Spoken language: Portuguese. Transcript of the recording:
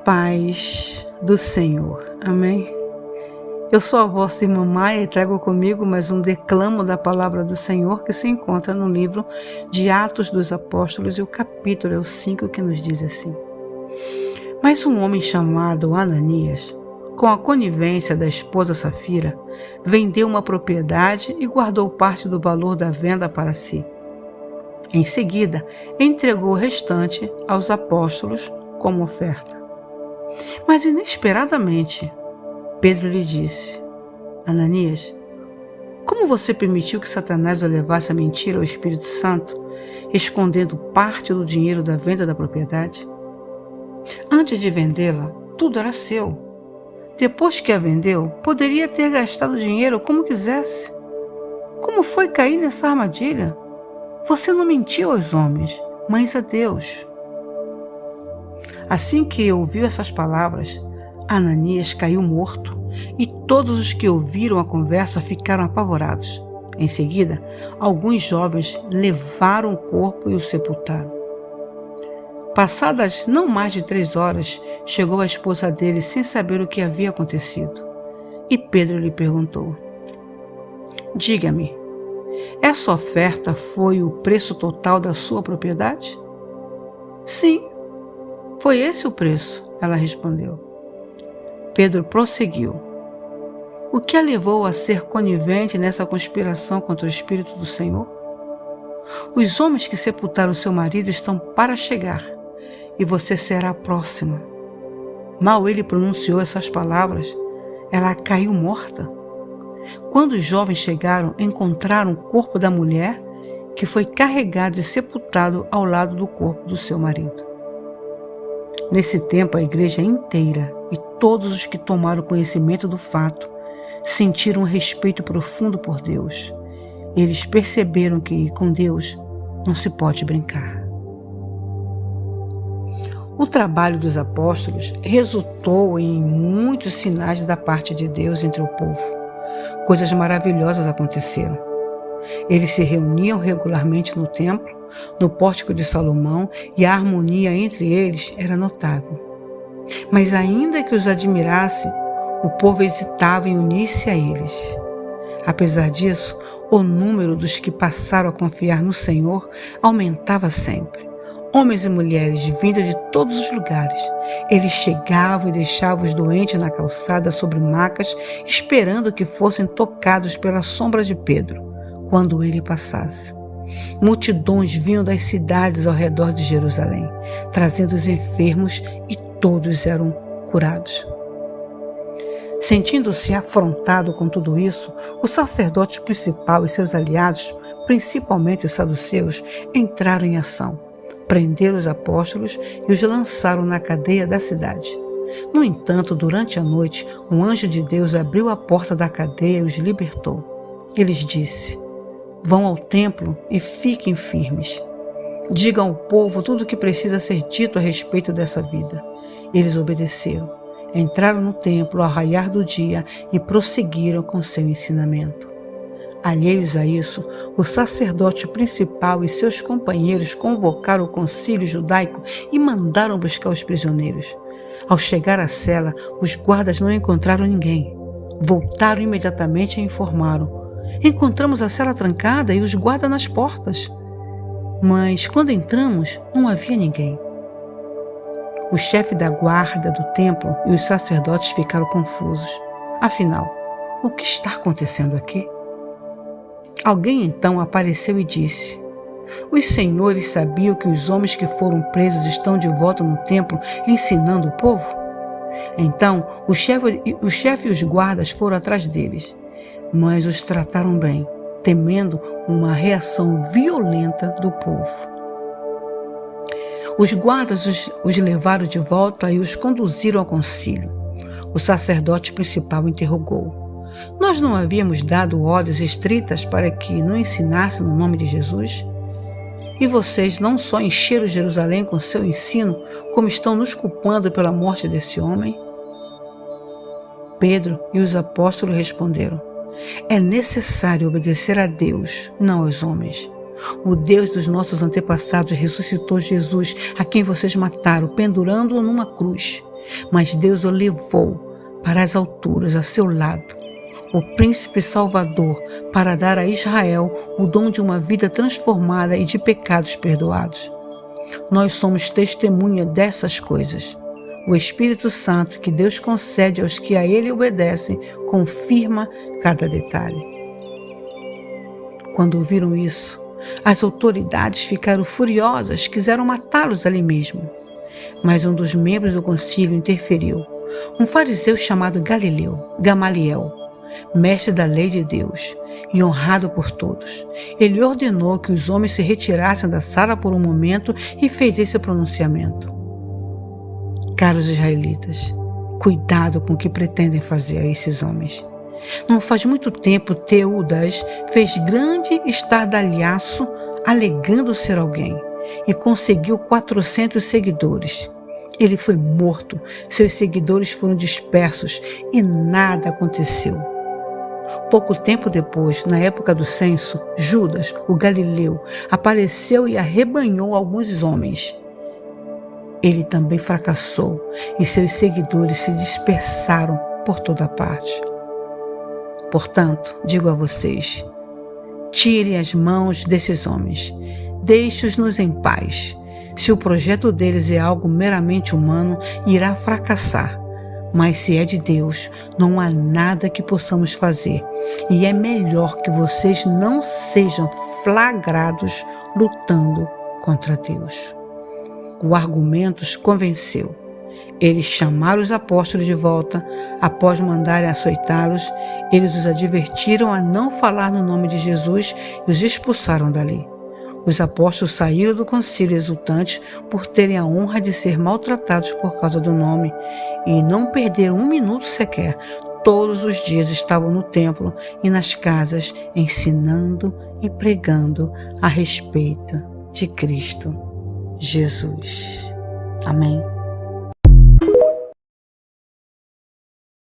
paz do Senhor. Amém? Eu sou a vossa irmã Maia e trago comigo mais um declamo da palavra do Senhor que se encontra no livro de Atos dos Apóstolos e o capítulo é o 5 que nos diz assim: Mas um homem chamado Ananias, com a conivência da esposa Safira, vendeu uma propriedade e guardou parte do valor da venda para si. Em seguida, entregou o restante aos apóstolos como oferta. Mas inesperadamente, Pedro lhe disse: Ananias, como você permitiu que Satanás o levasse a mentir ao Espírito Santo, escondendo parte do dinheiro da venda da propriedade? Antes de vendê-la, tudo era seu. Depois que a vendeu, poderia ter gastado o dinheiro como quisesse. Como foi cair nessa armadilha? Você não mentiu aos homens, mas a Deus. Assim que ouviu essas palavras, Ananias caiu morto e todos os que ouviram a conversa ficaram apavorados. Em seguida, alguns jovens levaram o corpo e o sepultaram. Passadas não mais de 3 horas, chegou a esposa dele sem saber o que havia acontecido. E Pedro lhe perguntou: Diga-me, essa oferta foi o preço total da sua propriedade? Sim, foi esse o preço, ela respondeu. Pedro prosseguiu: O que a levou a ser conivente nessa conspiração contra o Espírito do Senhor? Os homens que sepultaram seu marido estão para chegar, e você será a próxima. Mal ele pronunciou essas palavras, ela caiu morta. Quando os jovens chegaram, encontraram o corpo da mulher, que foi carregado e sepultado ao lado do corpo do seu marido. Nesse tempo, a igreja inteira e todos os que tomaram conhecimento do fato sentiram um respeito profundo por Deus. Eles perceberam que, com Deus, não se pode brincar. O trabalho dos apóstolos resultou em muitos sinais da parte de Deus entre o povo. Coisas maravilhosas aconteceram. Eles se reuniam regularmente no templo, no pórtico de Salomão, e a harmonia entre eles era notável. Mas ainda que os admirasse, o povo hesitava em unir-se a eles. Apesar disso, o número dos que passaram a confiar no Senhor aumentava sempre. Homens e mulheres vindos de todos os lugares. Eles chegavam e deixavam os doentes na calçada sobre macas, esperando que fossem tocados pela sombra de Pedro, quando ele passasse. Multidões vinham das cidades ao redor de Jerusalém, trazendo os enfermos, e todos eram curados. Sentindo-se afrontado com tudo isso, o sacerdote principal e seus aliados, principalmente os saduceus, entraram em ação. Prenderam os apóstolos e os lançaram na cadeia da cidade. No entanto, durante a noite, um anjo de Deus abriu a porta da cadeia e os libertou. Ele disse: Vão ao templo e fiquem firmes. Digam ao povo tudo o que precisa ser dito a respeito dessa vida. Eles obedeceram. Entraram no templo ao raiar do dia e prosseguiram com seu ensinamento. Alheios a isso, o sacerdote principal e seus companheiros convocaram o concílio judaico e mandaram buscar os prisioneiros. Ao chegar à cela, os guardas não encontraram ninguém. Voltaram imediatamente e informaram: Encontramos a cela trancada e os guardas nas portas. Mas quando entramos, não havia ninguém. O chefe da guarda do templo e os sacerdotes ficaram confusos. Afinal, o que está acontecendo aqui? Alguém então apareceu e disse: Os senhores sabiam que os homens que foram presos estão de volta no templo ensinando o povo? Então o chefe e os guardas foram atrás deles, mas os trataram bem, temendo uma reação violenta do povo. Os guardas os levaram de volta e os conduziram ao concílio. O sacerdote principal interrogou: Nós não havíamos dado ordens estritas para que não ensinassem no nome de Jesus? E vocês não só encheram Jerusalém com seu ensino, como estão nos culpando pela morte desse homem? Pedro e os apóstolos responderam: É necessário obedecer a Deus, não aos homens. O Deus dos nossos antepassados ressuscitou Jesus, a quem vocês mataram, pendurando-o numa cruz. mas Deus o levou para as alturas a seu lado, o príncipe salvador, para dar a Israel o dom de uma vida transformada e de pecados perdoados. Nós somos testemunha dessas coisas. O Espírito Santo que Deus concede aos que a Ele obedecem confirma cada detalhe. Quando ouviram isso, as autoridades ficaram furiosas, quiseram matá-los ali mesmo. Mas um dos membros do concílio interferiu, um fariseu chamado Gamaliel, mestre da lei de Deus e honrado por todos. Ele ordenou que os homens se retirassem da sala por um momento e fez esse pronunciamento. Caros israelitas, cuidado com o que pretendem fazer a esses homens. Não faz muito tempo Teudas fez grande estardalhaço alegando ser alguém e conseguiu 400 seguidores. Ele foi morto, seus seguidores foram dispersos e nada aconteceu. Pouco tempo depois, na época do censo, Judas, o galileu, apareceu e arrebanhou alguns homens. Ele também fracassou e seus seguidores se dispersaram por toda parte. Portanto, digo a vocês, tirem as mãos desses homens, deixe-os em paz. Se o projeto deles é algo meramente humano, irá fracassar. Mas se é de Deus, não há nada que possamos fazer. E é melhor que vocês não sejam flagrados lutando contra Deus. O argumento os convenceu. Eles chamaram os apóstolos de volta. Após mandarem açoitá-los, eles os advertiram a não falar no nome de Jesus e os expulsaram dali. Os apóstolos saíram do concílio exultantes por terem a honra de ser maltratados por causa do nome e não perderam um minuto sequer. Todos os dias estavam no templo e nas casas ensinando e pregando a respeito de Cristo Jesus. Amém.